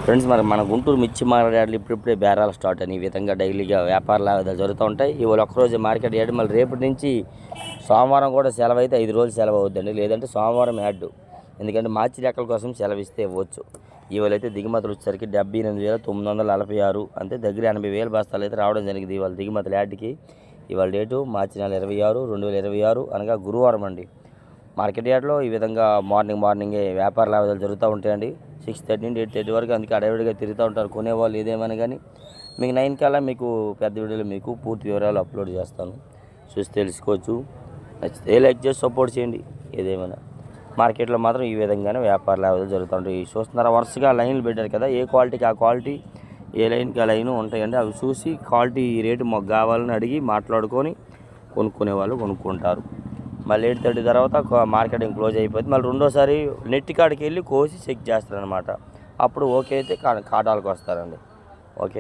Friends, మరి మన గుంటూరు మిర్చి మార్కెట్లు ఇప్పుడిప్పుడే బేరాలు స్టార్ట్ అని ఈ విధంగా డైలీగా వ్యాపార లావాదేవీలు జరుగుతూ ఉంటాయి. ఇవాళ ఒక్కరోజు మార్కెట్ యాడ్, మళ్ళీ రేపటి నుంచి సోమవారం కూడా సెలవు అయితే 5 రోజులు సెలవు అవుద్దండి. లేదంటే సోమవారం యాడ్, ఎందుకంటే మార్చి లెక్కల కోసం సెలవు ఇస్తే ఇవ్వచ్చు. ఇవాళ అయితే దిగుమతులు వచ్చేసరికి 78,946, అంటే దగ్గర 80,000 బస్తాలు అయితే రావడం జరిగింది ఇవాళ దిగుమతుల యాడ్కి. ఇవాళ డేటు మార్చి నెల 26, 2026 అనగా గురువారం అండి. మార్కెట్ యార్డ్లో ఈ విధంగా మార్నింగే వ్యాపార లావాదేవీలు జరుగుతూ ఉంటాయండి. 6:30 నుండి 8:30 వరకు, అందుకే అడవిడిగా తిరుగుతూ ఉంటారు కొనేవాళ్ళు. ఏదేమైనా కానీ మీకు 9 కల్లా మీకు పెద్ద వీడియోలో మీకు పూర్తి వివరాలు అప్లోడ్ చేస్తాను, చూసి తెలుసుకోవచ్చు. నచ్చితే లైక్ చేసి సపోర్ట్ చేయండి. ఏదేమైనా మార్కెట్లో మాత్రం ఈ విధంగానే వ్యాపార లావాదేవీలు జరుగుతూ ఉంటాయి. చూస్తున్నారా, వరుసగా లైన్లు పెట్టారు కదా, ఏ క్వాలిటీకి ఆ క్వాలిటీ, ఏ లైన్కి ఆ లైను ఉంటాయండి. అవి చూసి క్వాలిటీ రేటు మాకు కావాలని అడిగి మాట్లాడుకొని కొనుక్కునే వాళ్ళు కొనుక్కుంటారు. మళ్ళీ 8:30 తర్వాత మార్కెటింగ్ క్లోజ్ అయిపోతుంది. మళ్ళీ రెండోసారి నెట్ కాడికి వెళ్ళి కోసి చెక్ చేస్తారనమాట. అప్పుడు ఓకే అయితే కాటాలకు వస్తారండి. ఓకే.